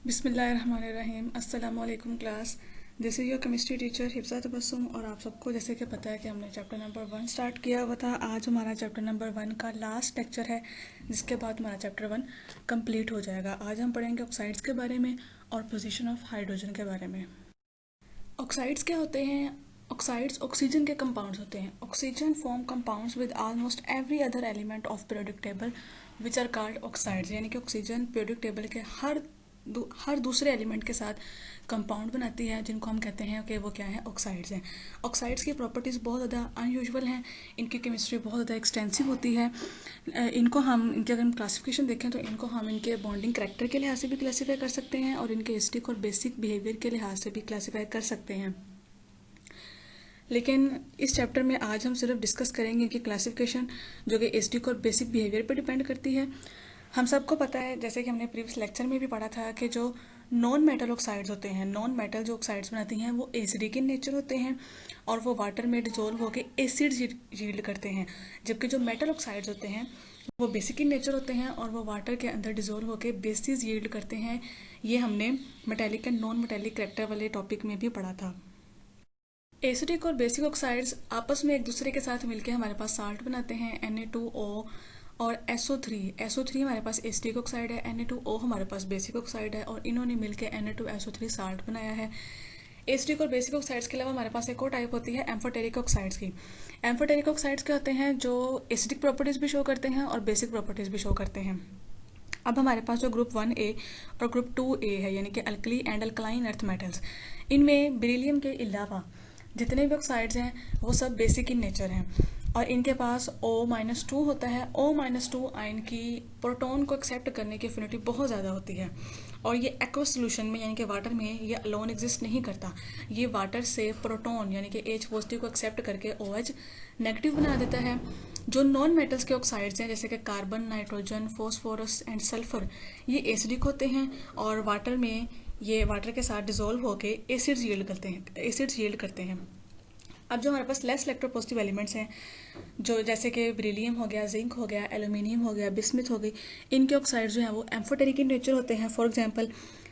बिस्मिल्लाहिर्रहमानिर्रहीम। अस्सलाम वालेकुम class. This is your chemistry teacher Hifza Tabassum. और आप सबको जैसे कि पता है कि हमने चैप्टर नंबर 1 स्टार्ट किया हुआ था। आज हमारा चैप्टर नंबर 1 का लास्ट लेक्चर है, जिसके बाद हमारा चैप्टर 1 कंप्लीट हो जाएगा। आज हम पढ़ेंगे ऑक्साइड्स के बारे में और पोजीशन ऑफ हाइड्रोजन के बारे में। ऑक्साइड्स क्या होते हैं? ऑक्साइड्स ऑक्सीजन के कंपाउंड्स होते हैं। Oxygen form compounds with almost every other element of periodic table which are called oxides. यानी कि ऑक्सीजन पीरियोडिक टेबल के हर दूसरे एलिमेंट के साथ कंपाउंड बनाती है, जिनको हम कहते हैं कि वो क्या है, ऑक्साइड्स हैं। ऑक्साइड्स की प्रॉपर्टीज़ बहुत ज़्यादा अनयूजुअल हैं। इनकी केमिस्ट्री बहुत ज़्यादा एक्सटेंसिव होती है। इनकी अगर हम क्लासिफिकेशन देखें तो इनको हम इनके बॉन्डिंग करैक्टर के लिहाज से भी क्लासीफाई कर सकते हैं और इनके एसिडिक और बेसिक बिहेवियर के लिहाज से भी क्लासीफाई कर सकते हैं। लेकिन इस चैप्टर में आज हम सिर्फ डिस्कस करेंगे इनकी क्लासिफिकेशन, जो कि एसिडिक और बेसिक बिहेवियर पर डिपेंड करती है। हम सबको पता है, जैसे कि हमने प्रीवियस लेक्चर में भी पढ़ा था, कि जो नॉन मेटल ऑक्साइड्स होते हैं, नॉन मेटल जो ऑक्साइड्स बनाती हैं, वो एसिडिक इन नेचर होते हैं और वो वाटर में डिजोल्व होकर एसिड यील्ड करते हैं। जबकि जो मेटल ऑक्साइड्स होते हैं वो बेसिक इन नेचर होते हैं और वो वाटर के अंदर डिजोल्व होकर बेसिस यील्ड करते हैं। ये हमने metallic and non metallic character वाले टॉपिक में भी पढ़ा था। एसिडिक और बेसिक ऑक्साइड्स आपस में एक दूसरे के साथ मिलकर हमारे पास साल्ट बनाते हैं, Na2O और SO3 हमारे पास एसिडिक ऑक्साइड है, Na2O हमारे पास बेसिक ऑक्साइड है और इन्होंने मिलकर Na2SO3 साल्ट बनाया है। एसिडिक और बेसिक ऑक्साइड्स के अलावा हमारे पास एक और टाइप होती है एम्फोटेरिक ऑक्साइड्स की। एम्फोटेरिक ऑक्साइड्स क्या होते हैं? जो एसिडिक प्रॉपर्टीज़ भी शो करते हैं और बेसिक प्रॉपर्टीज़ भी शो करते हैं। अब हमारे पास जो ग्रुप 1A और ग्रुप 2A है, यानी कि alkali and alkaline earth metals, इनमें बेरिलियम के अलावा जितने भी ऑक्साइड्स हैं वो सब बेसिक इन नेचर हैं और इनके पास O-2 होता है। O-2 आयन की प्रोटॉन को एक्सेप्ट करने की एफिनिटी बहुत ज़्यादा होती है और ये एक्वस सोल्यूशन में, यानी कि वाटर में, ये अलोन एग्जिस्ट नहीं करता। ये वाटर से प्रोटॉन यानी कि H पॉजिटिव को एक्सेप्ट करके OH नेगेटिव बना देता है। जो नॉन मेटल्स के ऑक्साइड्स हैं, जैसे कि carbon, nitrogen, phosphorus and sulphur, ये एसिडिक होते हैं और वाटर में ये वाटर के साथ डिजोल्व होकर एसिड्स यील्ड करते हैं। अब जो हमारे पास लेस इलेक्ट्रोपॉजिटिव एलिमेंट्स हैं, जो जैसे कि बेरिलियम हो गया, जिंक हो गया, एल्यूमिनियम हो गया, बिस्मिथ हो गई, इनके ऑक्साइड्स जो हैं वो एम्फोटेरिक इन नेचर होते हैं। For example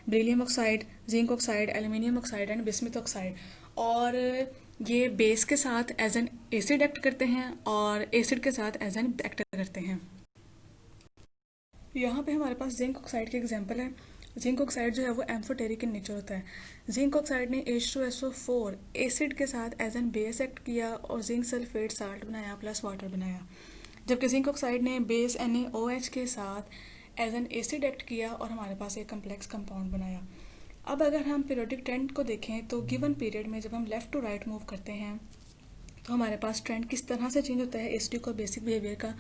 beryllium oxide, zinc oxide, aluminium oxide and bismuth oxide. और ये बेस के साथ एज एन एसिड एक्ट करते हैं और एसिड के साथ एज एन एक्ट करते हैं। यहाँ पे हमारे पास जिंक ऑक्साइड के एग्जांपल है। जिंक ऑक्साइड जो है वो एम्फोटेरिक इन नेचर होता है। जिंक ऑक्साइड ने H2SO4 एसिड के साथ एज एन बेस एक्ट किया और जिंक सल्फेट साल्ट बनाया प्लस वाटर बनाया। जबकि जिंक ऑक्साइड ने बेस NaOH के साथ एज एन एसिड एक्ट किया और हमारे पास एक कम्प्लेक्स कंपाउंड बनाया। अब अगर हम पीरियोडिक ट्रेंड को देखें तो गिवन पीरियड में जब हम लेफ्ट टू राइट मूव करते हैं तो हमारे पास ट्रेंड किस तरह से चेंज होता है एसिडिक और बेसिक बिहेवियर का।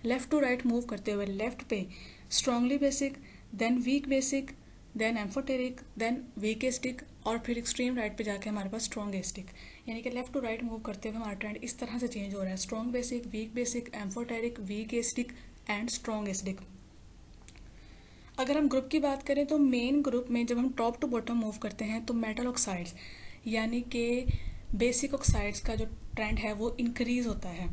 लेफ्ट टू राइट मूव करते हुए लेफ्ट पे strongly basic, then weak basic, then amphoteric, then weak acidic और फिर एक्सट्रीम राइट पे जाके हमारे पास स्ट्रॉन्ग एसिडिक। यानी कि लेफ्ट टू राइट मूव करते हुए हमारा ट्रेंड इस तरह से चेंज हो रहा है, strong basic, weak basic, amphoteric, weak acidic and strong acidic. अगर हम ग्रुप की बात करें तो मेन ग्रुप में जब हम टॉप टू बॉटम मूव करते हैं तो मेटल ऑक्साइड्स यानी कि बेसिक ऑक्साइड्स का जो ट्रेंड है वो इंक्रीज होता है।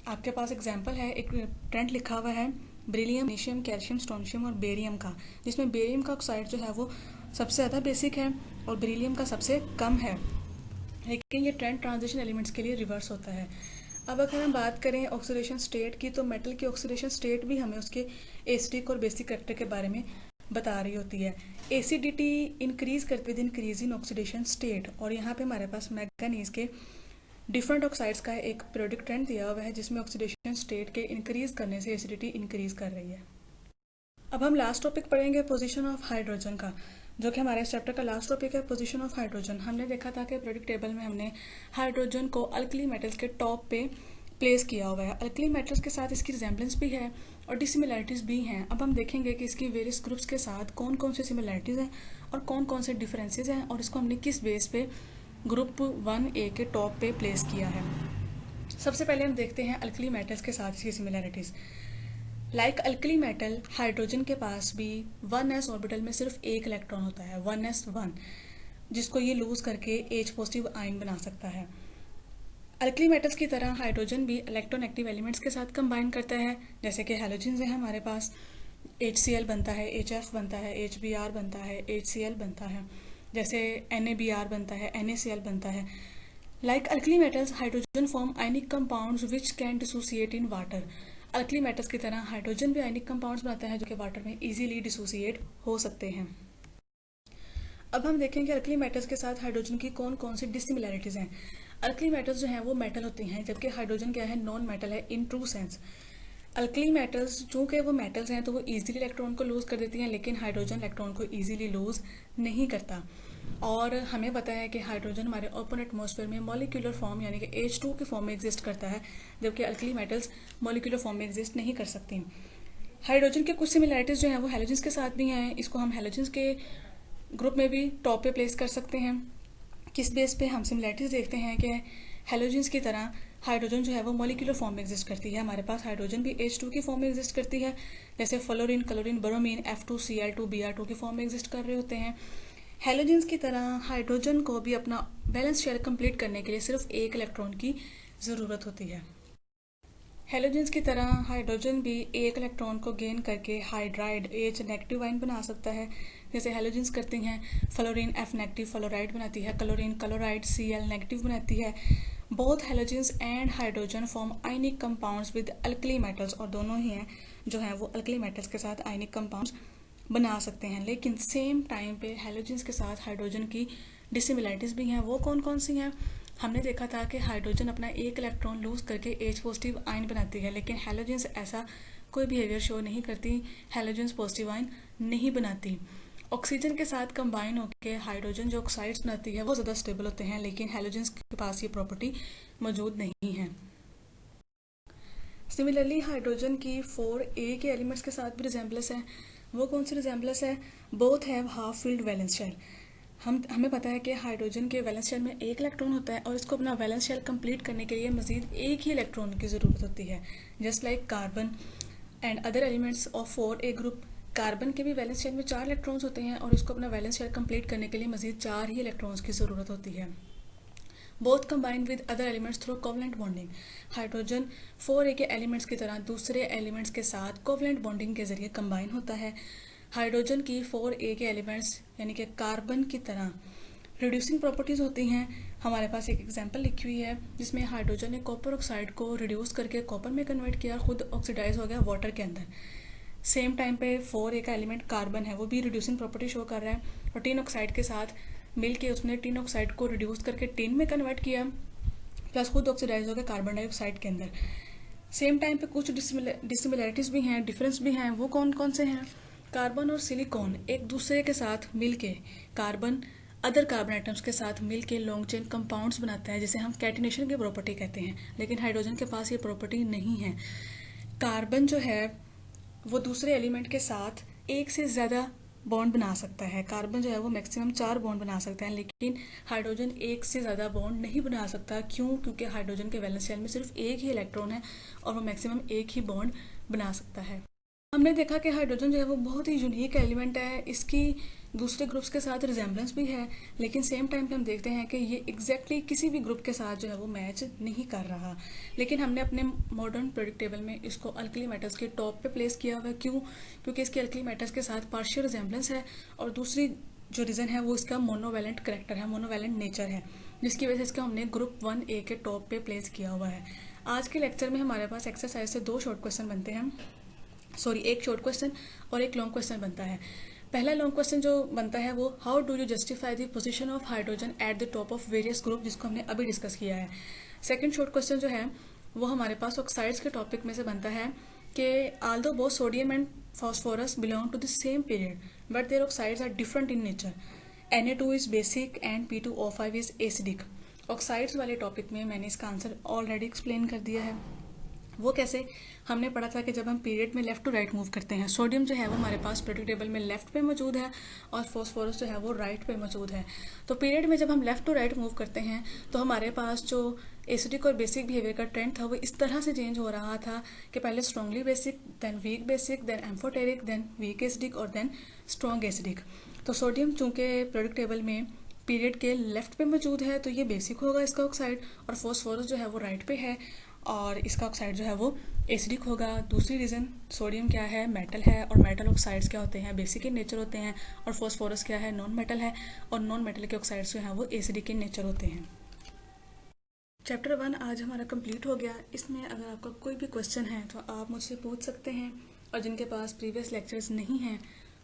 आपके पास एग्जांपल है, एक ट्रेंड लिखा हुआ है बेरिलियम, मैग्नीशियम, कैल्शियम, स्ट्रोंशियम और बेरियम का, जिसमें बेरियम का ऑक्साइड जो है वो सबसे ज़्यादा बेसिक है और बेरिलियम का सबसे कम है। लेकिन ये ट्रेंड ट्रांजिशन एलिमेंट्स के लिए रिवर्स होता है। अब अगर हम बात करें ऑक्सीडेशन स्टेट की, तो मेटल की ऑक्सीडेशन स्टेट भी हमें उसके एसिडिक और बेसिक करैक्टर के बारे में बता रही होती है। एसिडिटी इंक्रीज करते with increase in oxidation state. और यहाँ पे हमारे पास मैंगनीज के डिफरेंट ऑक्साइड्स का एक पीरियोडिक ट्रेंड दिया हुआ है, जिसमें ऑक्सीडेशन स्टेट के इंक्रीज करने से एसिडिटी इंक्रीज कर रही है। अब हम लास्ट टॉपिक पढ़ेंगे पोजीशन ऑफ हाइड्रोजन का, जो कि हमारे इस चैप्टर का लास्ट टॉपिक है, पोजीशन ऑफ हाइड्रोजन। हमने देखा था कि पीरियोडिक टेबल में हमने हाइड्रोजन को अल्कली मेटल्स के टॉप पे प्लेस किया हुआ है। अल्कली मेटल्स के साथ इसकी रिजेम्बलेंस भी है और डिसिमिलैरिटीज़ भी हैं। अब हम देखेंगे कि इसकी वेरियस ग्रुप्स के साथ कौन कौन से सिमिलैरिटीज़ हैं और कौन कौन से डिफरेंसेस हैं और इसको हमने किस बेस पे ग्रुप 1A के टॉप पे प्लेस किया है। सबसे पहले हम देखते हैं अल्कली मेटल्स के साथ इसकी similarities. Like alkali metal, hydrogen के पास भी 1s ऑर्बिटल में सिर्फ एक इलेक्ट्रॉन होता है, 1s1, जिसको ये लूज करके H पॉजिटिव आयन बना सकता है। अल्कली मेटल्स की तरह हाइड्रोजन भी इलेक्ट्रोनेगेटिव एलिमेंट्स के साथ कंबाइन करता है, जैसे कि हैलोजन्स हैं हमारे पास, HCl बनता है, HF बनता है, HBr बनता है, HCl बनता है, जैसे NaBr बनता है, NaCl बनता है. Like alkali metals, hydrogen form ionic compounds which can dissociate in water. Alkali metals की तरह हाइड्रोजन भी आयनिक कंपाउंड्स बनाता है जो कि वाटर में इजीली डिसोसिएट हो सकते हैं. अब हम देखेंगे अल्कली मेटल्स के साथ हाइड्रोजन की कौन कौन सी डिसिमिलैरिटीज़ हैं. अल्कली मेटल्स जो हैं वो मेटल होती हैं, जबकि हाइड्रोजन क्या है, नॉन मेटल है in true sense. Alkali metals चूँकि वो मेटल्स हैं तो वो इजीली इलेक्ट्रॉन को लूज़ कर देती हैं, लेकिन हाइड्रोजन इलेक्ट्रॉन को इजीली लूज़ नहीं करता. और हमें पता है कि हाइड्रोजन हमारे ओपन एटमॉस्फेयर में मॉलिक्यूलर फॉर्म यानी कि H2 की फॉर्म में एग्जिस्ट करता है, जबकि अल्कली मेटल्स मॉलिक्यूलर फॉर्म में एग्जिस्ट नहीं कर सकती. हाइड्रोजन के कुछ सिमिलैरिटीज़ जो हैं वो हैलोजन्स के साथ भी हैं. इसको हम हैलोजन्स के ग्रुप में भी टॉप पे प्लेस कर सकते हैं. किस बेस पे हम सिमिलैरिटीज़ देखते हैं कि हैलोजन्स की तरह हाइड्रोजन जो है वो मॉलिक्यूलर फॉर्म में एग्जिस्ट करती है. हमारे पास हाइड्रोजन भी H2 की फॉर्म में एग्जिस्ट करती है, जैसे fluorine, chlorine, bromine F2Cl2 Br2 की फॉर्म में एग्जिस्ट कर रहे होते हैं. हैलोजन्स की तरह हाइड्रोजन को भी अपना वैलेंस शेल कंप्लीट करने के लिए सिर्फ एक इलेक्ट्रॉन की ज़रूरत होती है. हैलोजन्स की तरह हाइड्रोजन भी एक इलेक्ट्रॉन को गेन करके हाइड्राइड H नेगेटिव आयन बना सकता है, जैसे हैलोजन्स करती हैं. फ्लोरीन F नेगेटिव फ्लोराइड बनाती है, क्लोरीन क्लोराइड Cl नेगेटिव बनाती है. Both halogens and hydrogen form ionic compounds with alkali metals, और दोनों ही हैं जो हैं वो अल्कली मेटल्स के साथ आयनिक कंपाउंड्स बना सकते हैं. लेकिन सेम टाइम पे हैलोजन्स के साथ हाइड्रोजन की डिसिमिलैरिटीज़ भी हैं. वो कौन कौन सी हैं? हमने देखा था कि हाइड्रोजन अपना एक इलेक्ट्रॉन लूज करके H पॉजिटिव आयन बनाती है, लेकिन हैलोजन्स ऐसा कोई बिहेवियर शो नहीं करती. हैलोजन्स पॉजिटिव आयन नहीं बनाती. ऑक्सीजन के साथ कंबाइन होकर हाइड्रोजन जो ऑक्साइड्स बनाती है वो ज़्यादा स्टेबल होते हैं, लेकिन हैलोजन्स के पास ये प्रॉपर्टी मौजूद नहीं है. सिमिलरली हाइड्रोजन की 4A के एलिमेंट्स के साथ भी रिजेंबलेंस है. वो कौन सी रिजेंबलेंस है? Both have half filled valence shell. हमें पता है कि हाइड्रोजन के वैलेंस शेल में एक इलेक्ट्रॉन होता है और इसको अपना वैलेंस शेल कंप्लीट करने के लिए मजीद एक ही इलेक्ट्रॉन की ज़रूरत होती है. Just like carbon and other elements of 4A group, carbon के भी वैलेंस शेल में 4 इलेक्ट्रॉन्स होते हैं और इसको अपना वैलेंस शेल कंप्लीट करने के लिए मजीद 4 ही इलेक्ट्रॉन्स की ज़रूरत होती है. Both combine with other elements through covalent bonding. Hydrogen 4A के एलिमेंट्स की तरह दूसरे एलिमेंट्स के साथ कोवलेंट बॉन्डिंग के जरिए कंबाइन होता है. हाइड्रोजन की 4A के एलिमेंट्स यानी कि कार्बन की तरह रिड्यूसिंग प्रॉपर्टीज़ होती हैं. हमारे पास एक एग्जांपल लिखी हुई है जिसमें हाइड्रोजन ने कॉपर ऑक्साइड को रिड्यूस करके कॉपर में कन्वर्ट किया, खुद ऑक्सीडाइज हो गया वाटर के अंदर. सेम टाइम पे 4A का एलिमेंट कार्बन है, वो भी रिड्यूसिंग प्रॉपर्टी शो कर रहा है और टिन ऑक्साइड के साथ मिल के उसने टिन ऑक्साइड को रिड्यूस करके टिन में कन्वर्ट किया, प्लस खुद ऑक्सीडाइज हो गया कार्बन डाइऑक्साइड के अंदर. सेम टाइम पे कुछ डिसिमिलैरिटीज़ भी हैं, डिफरेंस भी हैं. वो कौन कौन से हैं? कार्बन और सिलिकॉन एक दूसरे के साथ मिलके कार्बन अदर कार्बन आइटम्स के साथ मिलके लॉन्ग चेन कंपाउंड्स बनाता है, जिसे हम कैटिनेशन की प्रॉपर्टी कहते हैं. लेकिन हाइड्रोजन के पास ये प्रॉपर्टी नहीं है. कार्बन जो है वो दूसरे एलिमेंट के साथ एक से ज़्यादा बॉन्ड बना सकता है. कार्बन जो है वो मैक्सिमम 4 बॉन्ड बना सकता है, लेकिन हाइड्रोजन एक से ज़्यादा बॉन्ड नहीं बना सकता. क्यों? क्योंकि हाइड्रोजन के वैलेंस शेल में सिर्फ एक ही इलेक्ट्रॉन है और वो मैक्सिमम एक ही बॉन्ड बना सकता है. हमने देखा कि हाइड्रोजन जो है वो बहुत ही यूनिक एलिमेंट है. इसकी दूसरे ग्रुप्स के साथ रिजेंबलेंस भी है, लेकिन सेम टाइम पे हम देखते हैं कि ये एग्जैक्टली किसी भी ग्रुप के साथ जो है वो मैच नहीं कर रहा. लेकिन हमने अपने मॉडर्न पीरियोडिक टेबल में इसको अल्कली मेटल्स के टॉप पे प्लेस किया हुआ है. क्यों? क्योंकि इसके अल्कली मेटल्स के साथ पार्शियल रिजेंबलेंस है और दूसरी जो रीज़न है वो इसका मोनोवैलेंट करेक्टर है, मोनोवैलेंट नेचर है, जिसकी वजह से इसको हमने ग्रुप 1A के टॉप पे प्लेस किया हुआ है. आज के लेक्चर में हमारे पास एक्सरसाइज से 2 शॉर्ट क्वेश्चन बनते हैं, एक शॉर्ट क्वेश्चन और एक लॉन्ग क्वेश्चन बनता है. पहला लॉन्ग क्वेश्चन जो बनता है वो how do you justify the position of hydrogen at the top of various group, जिसको हमने अभी डिस्कस किया है. सेकंड शॉर्ट क्वेश्चन जो है वो हमारे पास ऑक्साइड्स के टॉपिक में से बनता है कि although both sodium and phosphorus belong to the same period but their oxides are different in nature. Na2 is basic and P2O5 is acidic. Oxides वाले टॉपिक में मैंने इसका आंसर ऑलरेडी एक्सप्लेन कर दिया है. वो कैसे? हमने पढ़ा था कि जब हम पीरियड में लेफ्ट टू राइट मूव करते हैं, सोडियम जो है वो हमारे पास पीरियोडिक टेबल में लेफ्ट पे मौजूद है और फॉस्फोरस जो है वो राइट पे मौजूद है. तो पीरियड में जब हम लेफ्ट टू राइट मूव करते हैं तो हमारे पास जो एसिडिक और बेसिक बिहेवियर का ट्रेंड था वो इस तरह से चेंज हो रहा था कि पहले strongly basic, then weak basic, then amphoteric, then weak acidic और देन स्ट्रॉन्ग एसिडिक. तो सोडियम चूँकि पीरियोडिक टेबल में पीरियड के लेफ्ट पे मौजूद है तो ये बेसिक होगा इसका ऑक्साइड, और फॉस्फोरस जो है वो राइट पे है और इसका ऑक्साइड जो है वो एसिडिक होगा। दूसरी रीज़न, सोडियम क्या है, मेटल है, और मेटल ऑक्साइड्स क्या होते हैं, बेसिक इन नेचर होते हैं। और फॉस्फोरस क्या है, नॉन मेटल है, और नॉन मेटल के ऑक्साइड्स जो हैं वो एसिडिक इन नेचर होते हैं। चैप्टर 1 आज हमारा कंप्लीट हो गया। इसमें अगर आपका कोई भी क्वेश्चन है तो आप मुझसे पूछ सकते हैं, और जिनके पास प्रीवियस लेक्चर्स नहीं हैं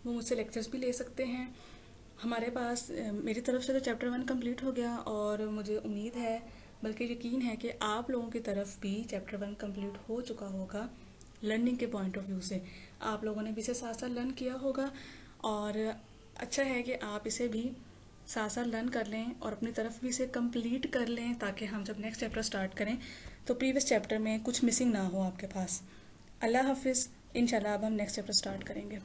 वो मुझसे लेक्चर्स भी ले सकते हैं। हमारे पास मेरी तरफ से तो चैप्टर 1 कंप्लीट हो गया, और मुझे उम्मीद है, बल्कि यकीन है कि आप लोगों की तरफ भी चैप्टर 1 कंप्लीट हो चुका होगा। लर्निंग के पॉइंट ऑफ व्यू से आप लोगों ने भी इसे साथ साथ लर्न किया होगा, और अच्छा है कि आप इसे भी साथ साथ लर्न कर लें और अपनी तरफ भी इसे कंप्लीट कर लें, ताकि हम जब नेक्स्ट चैप्टर स्टार्ट करें तो प्रीवियस चैप्टर में कुछ मिसिंग ना हो आपके पास। अल्लाह हाफिज़। इंशाल्लाह अब हम नेक्स्ट चैप्टर स्टार्ट करेंगे।